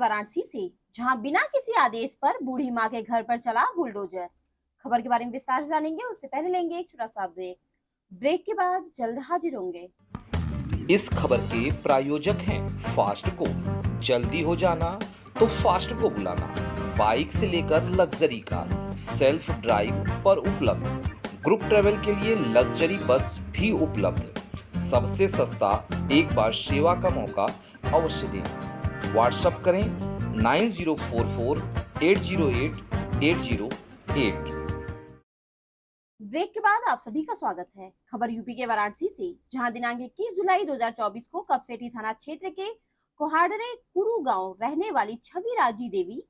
वाराणसी से, जहां बिना किसी आदेश पर बूढ़ी मां के घर पर चला बुलडोजर। खबर के बारे में विस्तार से जानेंगे, उससे पहले लेंगे एक छोटा सा ब्रेक। ब्रेक के बाद जल्द हाजिर होंगे। इस खबर के प्रायोजक हैं फास्टको। जल्दी हो जाना तो फास्टको बुलाना। बाइक से लेकर लग्जरी कार, सेल्फ ड्राइव पर उपलब्ध। ग्रुप ट्रेवल के लिए लग्जरी बस भी उपलब्ध। सबसे सस्ता एक बार सेवा का मौका अवश्य दें। व्हाट्सएप करें 9044808808। ब्रेक के बाद आप सभी का स्वागत है। खबर यूपी के वाराणसी से, जहां दिनांक 21 जुलाई 2024 को कपसेठी थाना क्षेत्र के कोहाडरे कुरु गांव रहने वाली छवि राजी देवी,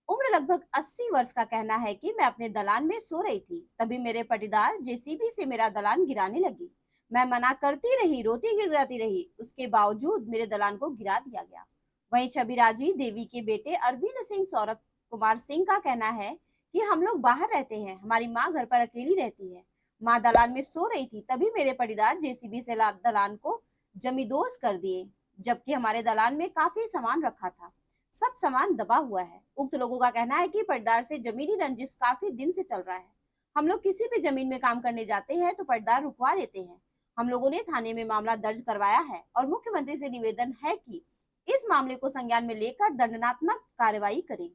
उम्र लगभग 80 वर्ष का कहना है कि मैं अपने दलान में सो रही थी, तभी मेरे पटीदार जेसीबी से मेरा दलान गिराने लगी। मैं मना करती रही, रोती गिराती रही, उसके बावजूद मेरे दलान को गिरा दिया गया। वहीं छवि राजी देवी के बेटे अरविंद सिंह सौरभ कुमार सिंह का कहना है कि हम लोग बाहर रहते हैं, हमारी माँ घर पर अकेली रहती है। माँ दलान में सो रही थी, तभी मेरे पटीदार जेसीबी से दलान को जमींदोज कर दिए, जबकि हमारे दलान में काफी सामान रखा था, सब सामान दबा हुआ है। उक्त लोगों का कहना है कि पटदार से जमीनी रंजिश काफी दिन से चल रहा है। हम लोग किसी भी जमीन में काम करने जाते हैं तो पटदार रुकवा देते हैं। हम लोगों ने थाने में मामला दर्ज करवाया है और मुख्यमंत्री से निवेदन है कि इस मामले को संज्ञान में लेकर दंडात्मक कार्रवाई करें।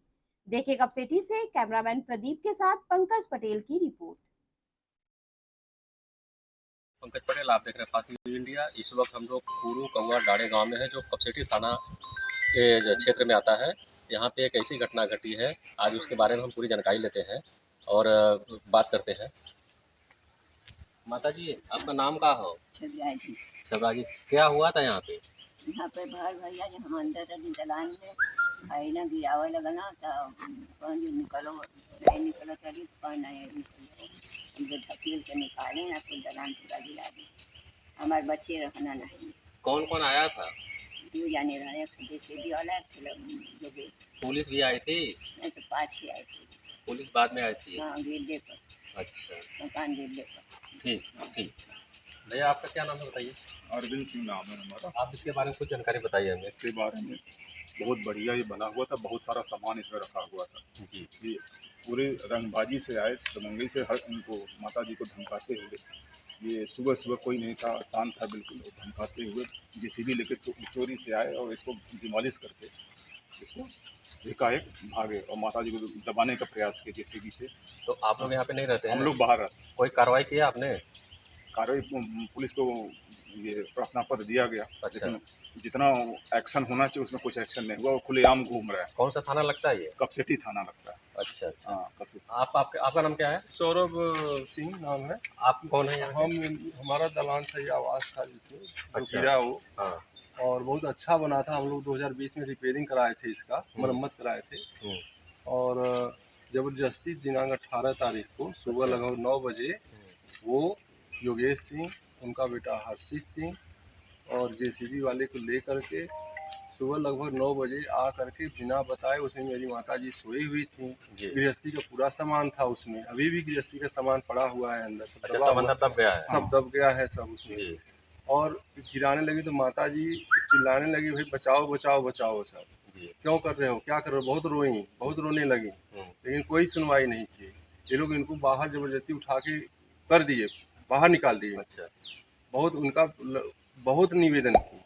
देखें कपसेठी से कैमरामैन प्रदीप के साथ पंकज पटेल की रिपोर्ट। पंकज पटेल, आप देख रहे हैं फास्ट न्यूज इंडिया। इस वक्त हम लोग कुरु कौआ डाड़े गांव में है, जो कपसेठी थाना के क्षेत्र में आता है। यहाँ पे एक ऐसी घटना घटी है, आज उसके बारे में हम पूरी जानकारी लेते हैं और बात करते हैं। माता जी, आपका नाम का हो? छब्राजी। क्या हुआ था यहाँ पे? यहाँ पे भाई भैया जो हम अंदर रही दलान में, भाई ना गिरावा लगना था, निकलो निकलो करी धकील के निकाले ना, फिर दलान पूरा गिरा दी। हमारे बच्चे रहना नहीं। कौन कौन आया था? दो जाने रहे, जेसीबी वाला पुलिस भी आई थी? नहीं तो 5 ही आई थी। पुलिस बाद में आई थी? हाँ, गिरने पर। अच्छा, मकान गिरने पर। ठीक ठीक। भैया, आपका क्या नाम है बताइए? अरविंद सिंह नाम है हमारा। आप इसके बारे में कुछ जानकारी बताइए हमें। इसके बारे में बहुत बढ़िया ये बना हुआ था, बहुत सारा सामान इसमें रखा हुआ था। जी। ये पूरे रंगबाजी से आए, दबंगई से हर उनको माता जी को धमकाते हुए, ये सुबह सुबह कोई नहीं था, शांत था बिल्कुल, धमकाते हुए जेसीबी लेकर चोरी से आए और इसको डिमोलिश करके इसको एकाएक भागे और माता जी को दबाने का प्रयास किया जेसीबी से। तो आप लोग यहाँ पे नहीं रहते हैं? हम लोग बाहर रहते। कोई कार्रवाई किया आपने? कार्रवाई पुलिस को ये प्रार्थना पत्र दिया गया। अच्छा। लेकिन जितना एक्शन होना चाहिए उसमें कुछ एक्शन नहीं हुआ, वो खुलेआम घूम रहा है। कौन सा थाना लगता है ये? कपसेठी थाना लगता है। अच्छा अच्छा। हाँ, कपसेठी। आपका नाम क्या है? सौरभ सिंह नाम है। आप कौन है यहाँ? हमारा दलान था, ये आवास था जिसे जो अच्छा। गिरा वो। हाँ। और बहुत अच्छा बना था। हम लोग 2020 में रिपेयरिंग कराए थे, इसका मरम्मत कराए थे। और जबरदस्ती दिनांक 18 तारीख को सुबह लगभग 9 बजे वो योगेश सिंह, उनका बेटा हर्षित सिंह और जेसीबी वाले को ले करके सुबह लगभग 9 बजे आ करके बिना बताए, उसमें मेरी माता जी सोई हुई थी। गृहस्थी का पूरा सामान था उसमें, अभी भी गृहस्थी का सामान पड़ा हुआ है अंदर। सब दब गया है? सब दब गया है सब उसमें। और गिराने लगी तो माता जी चिल्लाने लगी, भाई बचाओ बचाओ बचाओ सब, क्यों कर रहे हो, क्या कर रहे हो। बहुत रोई, बहुत रोने लगी, लेकिन कोई सुनवाई नहीं की। ये लोग इनको बाहर जबरदस्ती उठा के कर दिए, बाहर निकाल दिए। अच्छा। बहुत उनका बहुत निवेदन की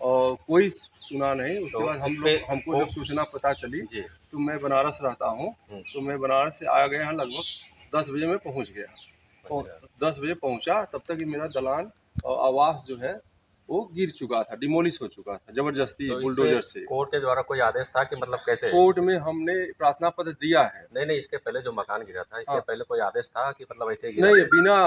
और कोई सुना नहीं। उसके बाद हमको जब सूचना पता चली तो मैं बनारस रहता हूँ, तो मैं बनारस से आ गया यहाँ लगभग 10 बजे में पहुँच गया। और 10 बजे पहुँचा, तब तक मेरा दलान और आवास जो है वो गिर चुका था, डिमोलिश हो चुका था जबरदस्ती बुलडोजर से। कोर्ट के द्वारा कोई आदेश था कि मतलब कैसे? कोर्ट में हमने प्रार्थना पत्र दिया है। नहीं, इसके पहले जो मकान गिरा था, इसके पहले कोई आदेश था कि मतलब ऐसे गिरा? नहीं,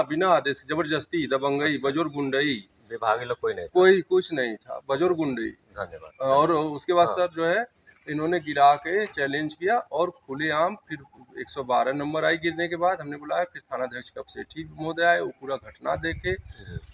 बिना आदेश, जबरदस्ती, दबंगई, बजोर गुंडई। विभागीय लोग कोई नहीं था? कोई कुछ नहीं था, बजोर गुंडई। धन्यवाद। और उसके बाद सर जो है इन्होंने गिरा के चैलेंज किया और खुलेआम फिर 112 नंबर आई। गिरने के बाद हमने बुलाया, फिर थानाध्यक्ष कपसेठी महोदय आए, वो पूरा घटना देखे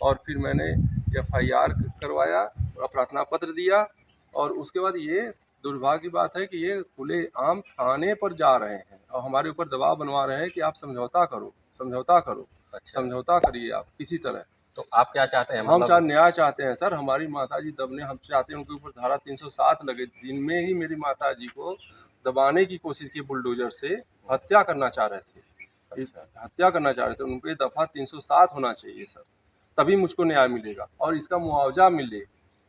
और फिर मैंने FIR करवाया और प्रार्थना पत्र दिया। और उसके बाद ये दुर्भाग्य की बात है कि ये खुलेआम थाने पर जा रहे हैं और हमारे ऊपर दबाव बनवा रहे हैं कि आप समझौता करो, समझौता करो। अच्छा। समझौता करिए आप किसी तरह। तो आप क्या चाहते हैं? हम न्याय चाहते हैं सर। हमारी माता जी दबने, हम चाहते हैं उनके ऊपर धारा 307 लगे। दिन में ही मेरी माता जी को दबाने की कोशिश की, बुलडोजर से हत्या करना चाह रहे थे। हत्या करना चाह रहे थे, उन पे दफा 307 होना चाहिए सर, तभी मुझको न्याय मिलेगा और इसका मुआवजा मिले।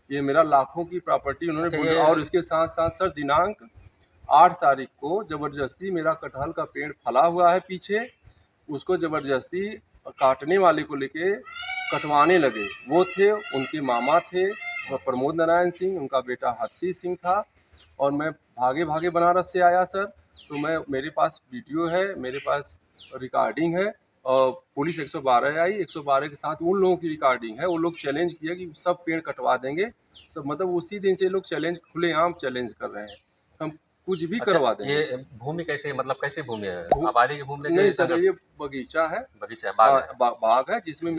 ये मेरा लाखों की प्रॉपर्टी उन्होंने और इसके साथ साथ सर दिनांक 8 तारीख को जबरदस्ती मेरा कटहल का पेड़ फला हुआ है पीछे, उसको जबरदस्ती काटने वाले को लेके कटवाने लगे। वो थे, उनके मामा थे प्रमोद नारायण सिंह, उनका बेटा हर्षित सिंह था। और मैं भागे भागे बनारस से आया सर, तो मेरे पास वीडियो है, मेरे पास रिकॉर्डिंग है। और पुलिस 112 आई, 112 के साथ उन लोगों की रिकॉर्डिंग है। वो लोग चैलेंज किया कि सब पेड़ कटवा देंगे सब, मतलब उसी दिन से लोग चैलेंज, खुलेआम चैलेंज कर रहे हैं, हम कुछ भी करवा देंगे। ये भूमि कैसे, मतलब कैसे भूमि है? आबादी की भूमि? नहीं सर, ये बगीचा है, बगीचा, बाग है। बाग है, जिसमें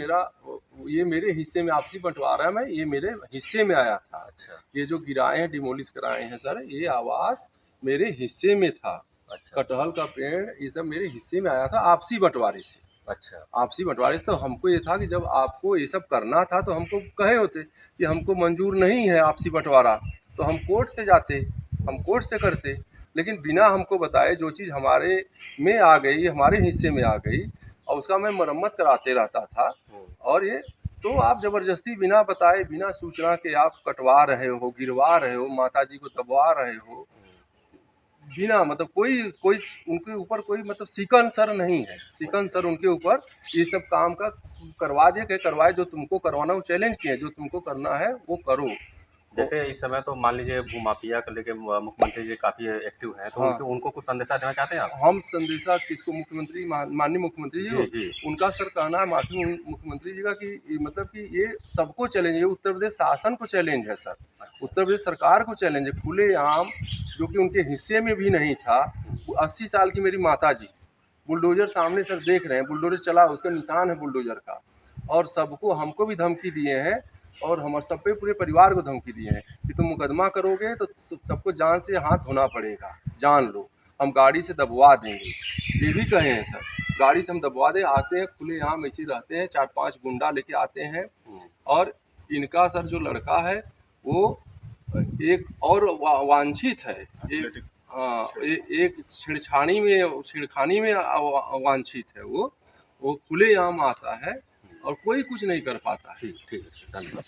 ये मेरे हिस्से में आपसी बंटवारा है। ये मेरे हिस्से में आया था। अच्छा। ये जो गिराए हैं, डिमोलिश कराए हैं सर, ये आवास मेरे हिस्से में था। अच्छा। कटहल का पेड़ ये सब मेरे हिस्से में आया था आपसी बंटवारे से। अच्छा। आपसी बंटवारे से। तो हमको ये था कि जब आपको ये सब करना था तो हमको कहे होते कि हमको मंजूर नहीं है आपसी बंटवारा, तो हम कोर्ट से जाते, हम कोर्ट से करते। लेकिन बिना हमको बताए जो चीज़ हमारे में आ गई, हमारे हिस्से में आ गई, और उसका मैं मरम्मत कराते रहता था। और ये तो आप जबरदस्ती बिना बताए, बिना सूचना के आप कटवा रहे हो, गिरवा रहे हो, माता जी को दबवा रहे हो, बिना मतलब कोई उनके ऊपर कोई मतलब सिकन सर नहीं है। सिकन सर उनके ऊपर ये सब काम का करवा दे के करवाए, जो तुमको करवाना वो चैलेंज किए, जो तुमको करना है वो करो। जैसे इस समय तो मान लीजिए भूमाफिया को लेके मुख्यमंत्री जी काफी एक्टिव हैं, तो हाँ। उनको कुछ संदेशा देना चाहते हैं आप? हम संदेशा किसको? मुख्यमंत्री, माननीय मुख्यमंत्री जी, जी। उनका सर कहना है, माननीय मुख्यमंत्री जी का, कि मतलब कि ये सबको चैलेंज है, उत्तर प्रदेश शासन को चैलेंज है सर, उत्तर प्रदेश सरकार को चैलेंज है खुलेआम, जो कि उनके हिस्से में भी नहीं था। 80 साल की मेरी माता जी, बुलडोजर सामने सर देख रहे हैं, बुलडोजर चला, उसका निशान है बुलडोजर का, और सबको, हमको भी धमकी दिए हैं, और हमारे सब पे पूरे परिवार को धमकी दिए हैं कि तुम मुकदमा करोगे तो सबको जान से हाथ धोना पड़ेगा, जान लो, हम गाड़ी से दबवा देंगे। ये भी कहे हैं सर, गाड़ी से हम दबवा दे। आते हैं खुलेआम ऐसे रहते हैं, 4-5 गुंडा लेके आते हैं। और इनका सर जो लड़का है वो एक और वांछित है, एक छेड़खानी में वांछित है। वो खुलेआम आता है और कोई कुछ नहीं कर पाता है। ठीक है, धन्यवाद।